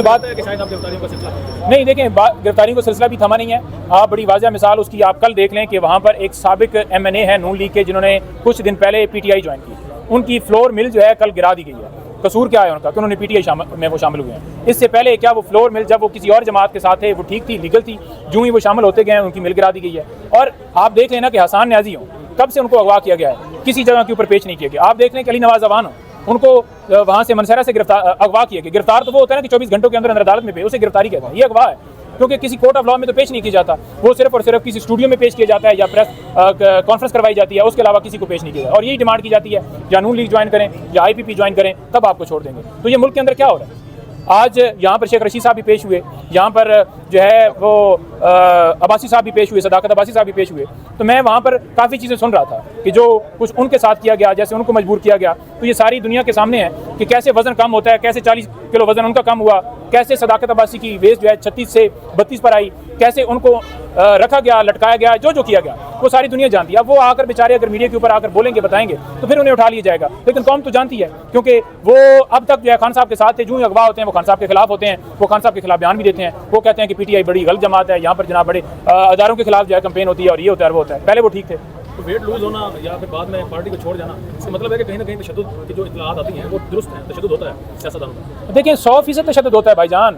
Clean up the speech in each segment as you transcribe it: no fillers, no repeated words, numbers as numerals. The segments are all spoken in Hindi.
बात है कि शायद आप गिरफ्तारियों का सिलसिला नहीं देखें, गिरफ्तारियों का सिलसिला भी थमा नहीं है। आप बड़ी वाज़ह मिसाल उसकी आप कल देख लें कि वहाँ पर एक साबिक MNA है नून लीग के, जिन्होंने कुछ दिन पहले PTI ज्वाइन की, उनकी फ्लोर मिल जो है कल गिरा दी गई है। कसूर क्या है उनका कि उन्होंने PTI में वो शामिल हुए हैं। इससे पहले क्या वो फ्लोर मिल जब वो किसी और जमात के साथ थे वो ठीक थी, लीगल थी, जो ही वो शामिल होते गए उनकी मिल गिरा दी गई है। और आप देख लेना कि हसान न्याजी हो, कब से उनको अगवा किया गया है, किसी जगह के ऊपर पेश नहीं किया गया। आप देख लें कि अली नवाज अवान हो, उनको वहाँ से मनसरा से अगवा किया गया। गिरफ्तार तो वो होता है ना कि 24 घंटों के अंदर अदालत में पे, उसे गिरफ्तारी कहता है। ये अगवा है, क्योंकि किसी कोर्ट ऑफ लॉ में तो पेश नहीं किया जाता, वो सिर्फ और सिर्फ किसी स्टूडियो में पेश किया जाता है या प्रेस कॉन्फ्रेंस करवाई जाती है, उसके अलावा किसी को पेश नहीं किया जाता। और यही डिमांड की जाती है या नून लीग ज्वाइन करें या IPP ज्वाइन करें, तब आपको छोड़ देंगे। तो ये मुल्क के अंदर क्या हो रहा है? आज यहाँ पर शेख रशीद साहब भी पेश हुए, यहाँ पर जो है वो अब्बासी साहब भी पेश हुए, सदाकत अब्बासी साहब भी पेश हुए। तो मैं वहाँ पर काफ़ी चीज़ें सुन रहा था कि जो कुछ उनके साथ किया गया, जैसे उनको मजबूर किया गया, तो ये सारी दुनिया के सामने है कि कैसे वज़न कम होता है, कैसे 40 किलो वज़न उनका कम हुआ, कैसे सदाकत अब्बासी की वेस्ट जो है 36 से 32 पर आई, कैसे उनको रखा गया, लटकाया गया, जो किया गया वो सारी दुनिया जानती है। अब वो आकर बेचारे अगर मीडिया के ऊपर आकर बोलेंगे, बताएंगे, तो फिर उन्हें उठा लिया जाएगा। लेकिन कौम तो जानती है, क्योंकि वो अब तक जो है खान साहब के साथ थे, जो ही अगवा होते हैं वो खान साहब के खिलाफ होते हैं, वो खान साहब के खिलाफ बयान भी देते हैं। वो कहते हैं कि PTI बड़ी गलत जमात है, यहाँ पर जनाब बड़े अदारों के खिलाफ जो है कंपेन होती है और ये होता है वो होता है। पहले वो ठीक थे। तो वेट लूज होना या फिर बाद में पार्टी को छोड़ जाना, इसका मतलब है कि कहीं ना कहीं तशद्दुद की जो इत्तलाआत आती हैं वो दुरुस्त हैं, तशद्दुद होता है सियासतदानों में। देखिए 100% तशद्दुद होता है भाईजान।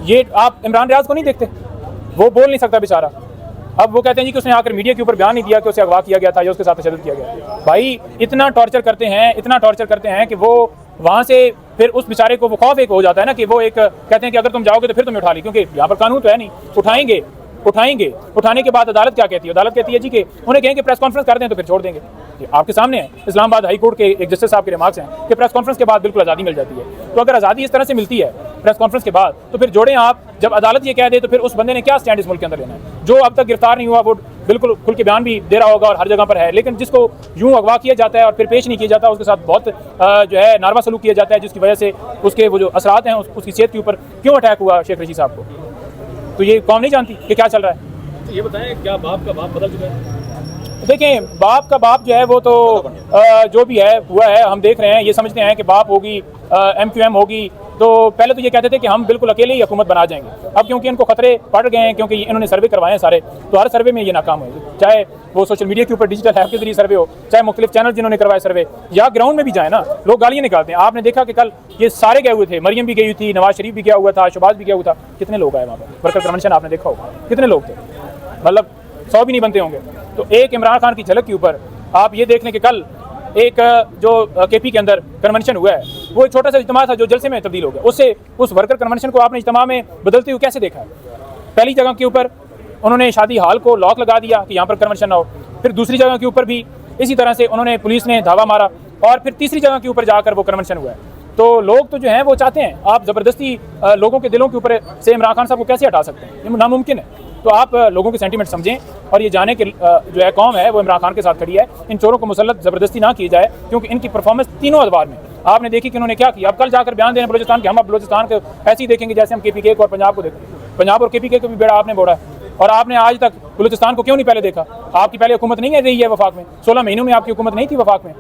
ये आप इमरान रियाज को नहीं देखते, वो बोल नहीं सकता बेचारा। अब वो कहते हैं जी कि उसने आकर मीडिया के ऊपर बयान नहीं दिया कि उसे अगवा किया गया था या उसके साथ तशद्दुद किया गया। भाई इतना टॉर्चर करते हैं, इतना टॉर्चर करते हैं कि वो वहाँ से फिर उस बेचारे को वो खौफ एक हो जाता है ना कि वो एक कहते हैं कि अगर तुम जाओगे तो फिर तुम्हें उठा ली, क्योंकि यहाँ पर कानून तो है नहीं। उठाएंगे। उठाने के बाद अदालत क्या कहती है? अदालत कहती है जी कि उन्हें कहें कि प्रेस कॉन्फ्रेंस कर दें तो फिर छोड़ देंगे। आपके सामने है, इस्लामाबाद हाई कोर्ट के एक जस्टिस साहब के रिमार्क्स हैं कि प्रेस कॉन्फ्रेंस के बाद बिल्कुल आज़ादी मिल जाती है। तो अगर आज़ादी इस तरह से मिलती है प्रेस कॉन्फ्रेंस के बाद, तो फिर जोड़ें आप। जब अदालत ये कह दे तो फिर उस बंदे ने क्या स्टैंड इस मुल्क के अंदर लेना है? जो अब तक गिरफ्तार नहीं हुआ वो बिल्कुल खुल के बयान भी दे रहा होगा और हर जगह पर है, लेकिन जिसको यूँ अगवा किया जाता है और फिर पेश नहीं किया जाता, उसके साथ बहुत जो है नारवा सलूक किया जाता है, जिसकी वजह से उसके वो जो असरात हैं उसकी सेहत के ऊपर क्यों अटैक हुआ शेख रशीद साहब को, तो ये कौम नहीं जानती कि क्या चल रहा है। तो ये बताएं, क्या बाप का बाप बदल चुका है? देखें, बाप का बाप जो है वो तो जो भी है हुआ है, हम देख रहे हैं। ये समझते हैं कि बाप होगी, MQM होगी। तो पहले तो ये कहते थे कि हम बिल्कुल अकेले ही हुकूमत बना जाएंगे। अब क्योंकि इनको खतरे पड़ गए हैं, क्योंकि इन्होंने सर्वे करवाए हैं सारे, तो हर सर्वे में ये नाकाम हुए, चाहे वो सोशल मीडिया के ऊपर डिजिटल ऐप के जरिए सर्वे हो, चाहे मुख्तलिफ चैनल जिन्होंने करवाए सर्वे, या ग्राउंड में भी जाए ना, लोग गालियाँ निकालते हैं। आपने देखा कि कल ये सारे गए हुए थे, मरियम भी गई हुई थी, नवाज शरीफ भी गया हुआ था, शहबाज भी गया हुआ था। कितने लोग आए वहाँ पर? वर्कर कन्वेंशन आपने देखा होगा, कितने लोग थे, मतलब 100 भी नहीं बनते होंगे। तो एक इमरान खान की झलक के ऊपर आप ये देख लें कि कल एक जो KP के अंदर कन्वेंशन हुआ है, वो एक छोटा सा इज्तिमा था जो जलसे में तब्दील हो गया। उससे उस वर्कर कन्वेंशन को आपने इज्तिमा में बदलते हुए कैसे देखा है? पहली जगह के ऊपर उन्होंने शादी हाल को लॉक लगा दिया कि यहाँ पर कन्वेंशन ना हो, फिर दूसरी जगह के ऊपर भी इसी तरह से उन्होंने, पुलिस ने धावा मारा, और फिर तीसरी जगह के ऊपर जाकर वो कन्वेंशन हुआ है। तो लोग तो जो हैं वो चाहते हैं, आप ज़बरदस्ती लोगों के दिलों के ऊपर से इमरान खान साहब को कैसे हटा सकते हैं? ये नामुमकिन है। तो आप लोगों के सेंटीमेंट समझें और ये जाने कि जो है कौम है वो इमरान खान के साथ खड़ी है। इन चोरों को मुसल्लत ज़बरदस्ती ना की जाए, क्योंकि इनकी परफॉर्मेंस तीनों अदवार में आपने देखी कि उन्होंने क्या किया। अब कल जाकर बयान देने बलोचिस्तान के, हम अब बलोचिस्तान को ऐसे ही देखेंगे जैसे हम KPK को और पंजाब को देखें। पंजाब और KPK को भी बेड़ा आपने बोड़ा है, और आपने आज तक बलोचिस्तान को क्यों नहीं पहले देखा? आपकी पहले हुकूमत नहीं रही है वफाक में, 16 महीनों में आपकी हुकूमत नहीं थी वफाक में।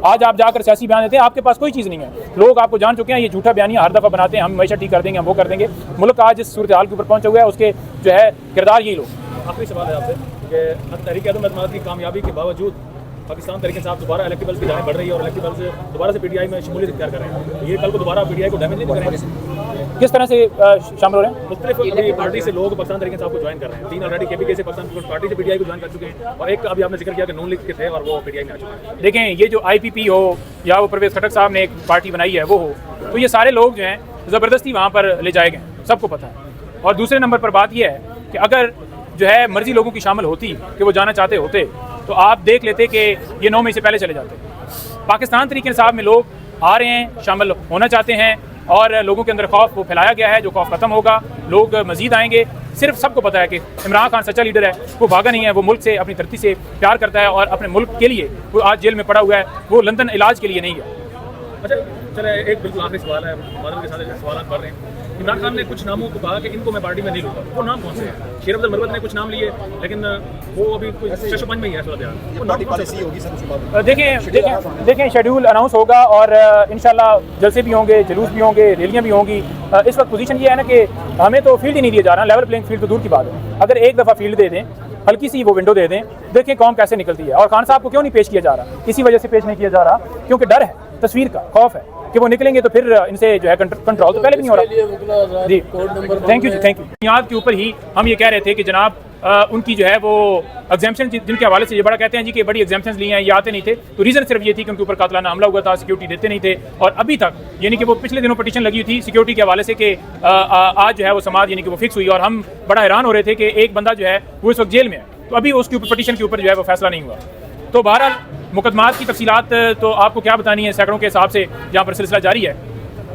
आज आप जाकर सियासी बयान देते हैं, आपके पास कोई चीज़ नहीं है। लोग आपको जान चुके हैं, ये झूठा बयानिया हर दफ़ा बनाते हैं, हम हमेशा ठीक कर देंगे, हम वो कर देंगे। मुल्क आज इस सूरत हाल के ऊपर पहुंचा हुआ है, उसके जो है किरदार यही लोग। आखिरी सवाल है आपसे कि तहरीक-ए-आदम की कामयाबी के बावजूद पाकिस्तान तरीके से आप दोबारा इलेक्टेबल्स की जाने बढ़ रही है और इलेक्टेबल्स दोबारा से PTI में शमूलियत इख्तियार कर रहे हैं, तो ये कल को दोबारा PTI को डैमेज नहीं करेंगे? किस तरह से शामिल हो रहे हैं? मुख्तलिफ अभी पार्टी से लोग पाकिस्तान तरीके से आपको ज्वाइन कर रहे हैं। 3 ऑलरेडी KPK से पाकिस्तान पीपल्स पार्टी से PTI को ज्वाइन कर चुके हैं, और एक अभी आपने जिक्र किया कि नून लीग के थे और वो PTI में आ चुके हैं। देखें, ये जो IPP हो या वो परवेज़ खटक साहब ने एक पार्टी बनाई है वो हो, तो ये सारे लोग जो हैं ज़बरदस्ती वहाँ पर ले जाए गए, सबको पता है। और दूसरे नंबर पर बात यह है कि अगर जो है मर्जी लोगों की शामिल होती कि वो जाना चाहते होते, तो आप देख लेते कि ये 9 मई से पहले चले जाते। पाकिस्तान तरीके इंसाफ में लोग आ रहे हैं, शामिल होना चाहते हैं, और लोगों के अंदर खौफ वो फैलाया गया है। जो खौफ ख़त्म होगा, लोग मज़ीद आएंगे। सिर्फ सबको पता है कि इमरान खान सच्चा लीडर है, वो भागा नहीं है, वो मुल्क से, अपनी धरती से प्यार करता है और अपने मुल्क के लिए वो आज जेल में पड़ा हुआ है, वो लंदन इलाज के लिए नहीं है। अच्छा, चले एक बिल्कुल आखिरी सवाल है, मादल के साथ सवाल बढ़ रहे हैं। इमरान खान ने कुछ नामों को कहा कि इनको मैं पार्टी में नहीं लूँगा, वो नाम कौन से हैं? शेर अब्दुल मरवत ने कुछ नाम लिए, लेकिन वो अभी कोई शशोपंज में ही है सूरत हाल। वो नाम कौन से होगी? देखें शेड्यूल अनाउंस होगा और इंशाल्लाह जलसे भी होंगे, जुलूस भी होंगे, रैलियाँ भी होंगी। इस वक्त पोजीशन ये है ना कि हमें तो फील्ड ही नहीं दिया जा रहा, लेवल प्लेइंग फील्ड तो दूर की बात है। अगर एक दफ़ा फील्ड दे दें, हल्की सी वो विंडो दे दें, देखें कौम कैसे निकलती है। और खान साहब को क्यों नहीं पेश किया जा रहा? इसी वजह से पेश नहीं किया जा रहा क्योंकि डर है, तस्वीर का खौफ है कि वो निकलेंगे तो फिर इनसे जो है कंट्रोल तो पहले भी नहीं हो रहा। जी थैंक यू जी, थैंक यू। बुनियाद के ऊपर ही हम ये कह रहे थे कि जनाब उनकी जो है वो एग्जाम्पशन जिनके हवाले से ये बड़ा कहते हैं जी कि बड़ी एग्जाम्पशन लिए हैं, ये आते नहीं थे। तो रीज़न सिर्फ ये थी कि उनके ऊपर कातलाना हमला हुआ था, सिक्योरिटी देते नहीं थे। और अभी तक यानी कि वो पिछले दिनों पटिशन लगी हुई थी सिक्योरिटी के हवाले से कि आज जो है वो समाज यानी कि वो फिक्स हुई। और हम बड़ा हैरान हो रहे थे कि एक बंदा जो है वो इस वक्त जेल में है, तो अभी उसके ऊपर पटिशन के ऊपर जो है वो फैसला नहीं हुआ। तो बहरहाल मुकदमात की तफसीलात तो आपको क्या बतानी है, सैकड़ों के हिसाब से जहाँ पर सिलसिला जारी है।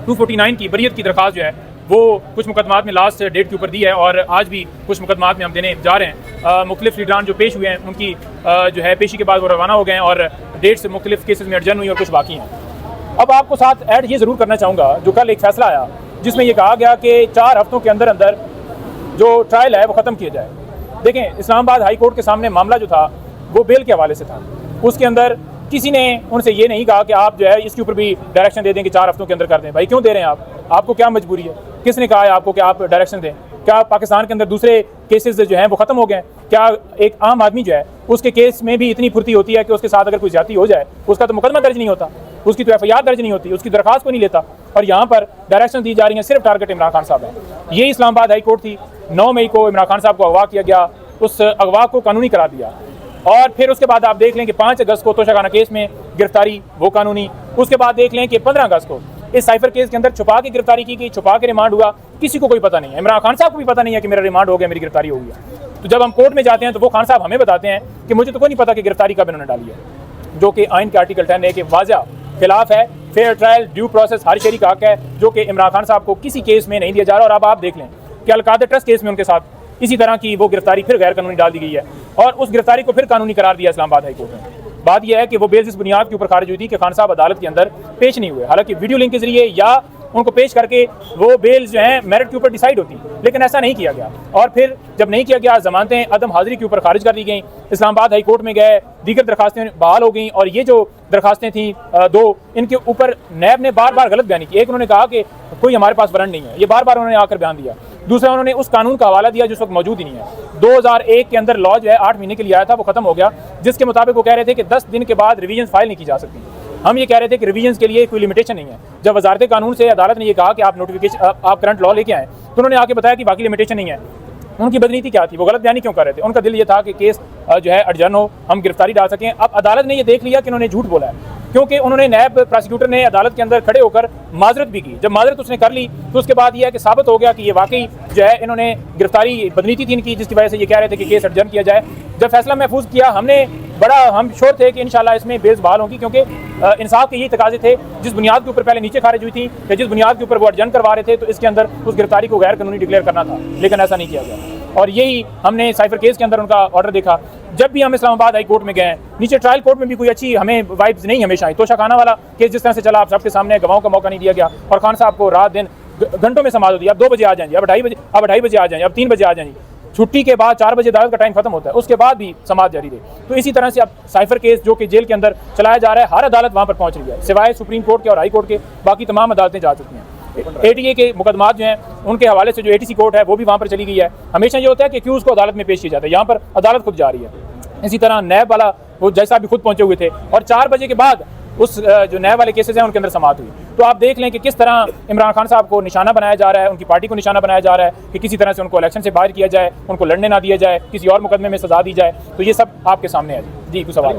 249 की बरियत की दरख्वास्त जो है वो कुछ मुकदमात में लास्ट डेट के ऊपर दी है और आज भी कुछ मुकदमात में हम देने जा रहे हैं। मुख्तलिफ लीडरान जो पेश हुए हैं उनकी जो है पेशी के बाद वो रवाना हो गए हैं और डेट से मुख्तलिफ केसेस में अर्जन हुई और कुछ बाकी हैं। अब आपको साथ ऐड ये ज़रूर करना चाहूँगा, जो कल एक फैसला आया जिसमें यह कहा गया कि 4 हफ्तों के अंदर अंदर जो ट्रायल है वो ख़त्म किया जाए। देखें, इस्लामाबाद हाई कोर्ट के सामने मामला जो था वो बेल के हवाले से था। उसके अंदर किसी ने उनसे ये नहीं कहा कि आप जो है इसके ऊपर भी डायरेक्शन दे दें कि 4 हफ्तों के अंदर कर दें। भाई क्यों दे रहे हैं आप? आपको क्या मजबूरी है? किसने कहा है आपको कि आप डायरेक्शन दें? क्या पाकिस्तान के अंदर दूसरे केसेस जो हैं वो ख़त्म हो गए हैं? क्या एक आम आदमी जो है उसके केस में भी इतनी फुर्ती होती है कि उसके साथ अगर कोई ज्यादती हो जाए उसका तो मुकदमा दर्ज नहीं होता, उसकी तो FIR दर्ज नहीं होती, उसकी दरख्वास्त को नहीं लेता। और यहाँ पर डायरेक्शन दी जा रही है, सिर्फ टारगेट इमरान खान साहब है। ये इस्लामाबाद हाई कोर्ट थी, 9 मई को इमरान खान साहब को अगवा किया गया, उस अगवा को कानूनी करार दिया। और फिर उसके बाद आप देख लें कि 5 अगस्त को तोशाखाना केस में गिरफ्तारी, वो कानूनी। उसके बाद देख लें कि 15 अगस्त को इस साइफर केस के अंदर छुपा के गिरफ्तारी की गई, छुपा के रिमांड हुआ, किसी को कोई पता नहीं है। इमरान खान साहब को भी पता नहीं है कि मेरा रिमांड हो गया, मेरी गिरफ्तारी हो गई। तो जब हम कोर्ट में जाते हैं तो वो खान साहब हमें बताते हैं कि मुझे तो कोई नहीं पता कि गिरफ्तारी कब इन्होंने डाली है, जो कि आइन के आर्टिकल 10 के वाज़ा खिलाफ है। फेयर ट्रायल, ड्यू प्रोसेस, हर शहरी का हक है, जो कि इमरान खान साहब को किसी केस में नहीं दिया जा रहा। और अब आप देख लें कि अलकादर ट्रस्ट केस में उनके साथ इसी तरह की वो गिरफ्तारी फिर गैर कानूनी डाल दी गई है और उस गिरफ्तारी को फिर कानूनी करार दिया इस्लामाबाद हाई कोर्ट ने। बात यह है कि वो बेल इस बुनियाद के ऊपर खारिज हुई थी कि खान साहब अदालत के अंदर पेश नहीं हुए। हालांकि वीडियो लिंक के जरिए या उनको पेश करके वो बेल जो है मेरिट के ऊपर डिसाइड होती, लेकिन ऐसा नहीं किया गया। और फिर जब नहीं किया गया, जमानतें अदम हाजिरी के ऊपर खारिज कर दी गई। इस्लामाबाद हाई कोर्ट में गए, दीगर दरखास्तें बहाल हो गई। और ये जो दरखास्तें थी 2, इनके ऊपर नैब ने बार बार गलत बयानी की। एक, उन्होंने कहा कि कोई हमारे पास वारंट नहीं है, ये बार बार उन्होंने आकर बयान दिया। दूसरा, उन्होंने उस कानून का हवाला दिया जो उस वक्त मौजूद ही नहीं है। 2001 के अंदर लॉ जो है 8 महीने के लिए आया था, वो खत्म हो गया, जिसके मुताबिक वो कह रहे थे कि 10 दिन के बाद रिवीजन फाइल नहीं की जा सकती। हम ये कह रहे थे कि रिवीजन के लिए कोई लिमिटेशन नहीं है। जब वजारत कानून से अदालत ने ये कहा कि आप नोटिफिकेशन आप करंट लॉ लेके आए, तो उन्होंने आके बताया कि बाकी लिमिटेशन नहीं है। उनकी बदनीति क्या थी? वो गलत बयानी क्यों कर रहे थे? उनका दिल ये था कि केस जो है अर्जन हो, हम गिरफ्तारी डाल सकें। अब अदालत ने ये देख लिया कि उन्होंने झूठ बोला है, क्योंकि उन्होंने नैब प्रोसिक्यूटर ने अदालत के अंदर खड़े होकर माजरत भी की। जब माजरत उसने कर ली तो उसके बाद यह है कि साबित हो गया कि ये वाकई जो है इन्होंने गिरफ्तारी बदनीति थी इनकी, जिसकी वजह से ये कह रहे थे कि केस अर्जन किया जाए। जब फैसला महफूज किया, हम श्योर थे कि इंशाल्लाह इसमें बेल्स बहाल होंगी, क्योंकि इंसाफ के यही तकाजे थे। जिस बुनियाद के ऊपर पहले नीचे खारिज हुई थी या जिस बुनियाद के ऊपर वो अर्जन करवा रहे थे, तो इसके अंदर उस गिरफ्तारी को गैर कानूनी डिक्लेयर करना था, लेकिन ऐसा नहीं किया गया। और यही हमने साइफर केस के अंदर उनका ऑर्डर देखा। जब भी हम इस्लामाबाद हाई कोर्ट में गए, नीचे ट्रायल कोर्ट में भी कोई अच्छी हमें वाइब्स नहीं हमेशा आई। तोशाखाना वाला केस जिस तरह से चला, आप सबके सामने गवाहों का मौका नहीं दिया गया और खान साहब को रात दिन घंटों में समाज होती है। अब 2 बजे आ जाएंगे, अब 2:30 बजे आ जाएंगे, अब 3 बजे आ जाएंगे। छुट्टी के बाद 4 बजे अदालत का टाइम खत्म होता है, उसके बाद भी समाज जारी रहे। तो इसी तरह से अब साइफर केस जो कि जेल के अंदर चलाया जा रहा है, हर अदालत वहाँ पर पहुँच रही है, सिवाय सुप्रीम कोर्ट के और हाई कोर्ट के, बाकी तमाम अदालतें जा चुकी हैं। ATA के मुकदमात जो हैं उनके हवाले से जो ATC कोर्ट है वो भी वहाँ पर चली गई है। हमेशा ये होता है कि एक्यूज को अदालत में पेश किया जाता है, यहाँ पर अदालत खुद जा रही है। इसी तरह नैब वाला वो जैसा भी खुद पहुँचे हुए थे और 4 बजे के बाद उस जो नए वाले केसेस हैं उनके अंदर समात हुई। तो आप देख लें कि किस तरह इमरान खान साहब को निशाना बनाया जा रहा है, उनकी पार्टी को निशाना बनाया जा रहा है कि किसी तरह से उनको इलेक्शन से बाहर किया जाए, उनको लड़ने ना दिया जाए, किसी और मुकदमे में सजा दी जाए। तो ये सब आपके सामने है जी। कोई सवाल?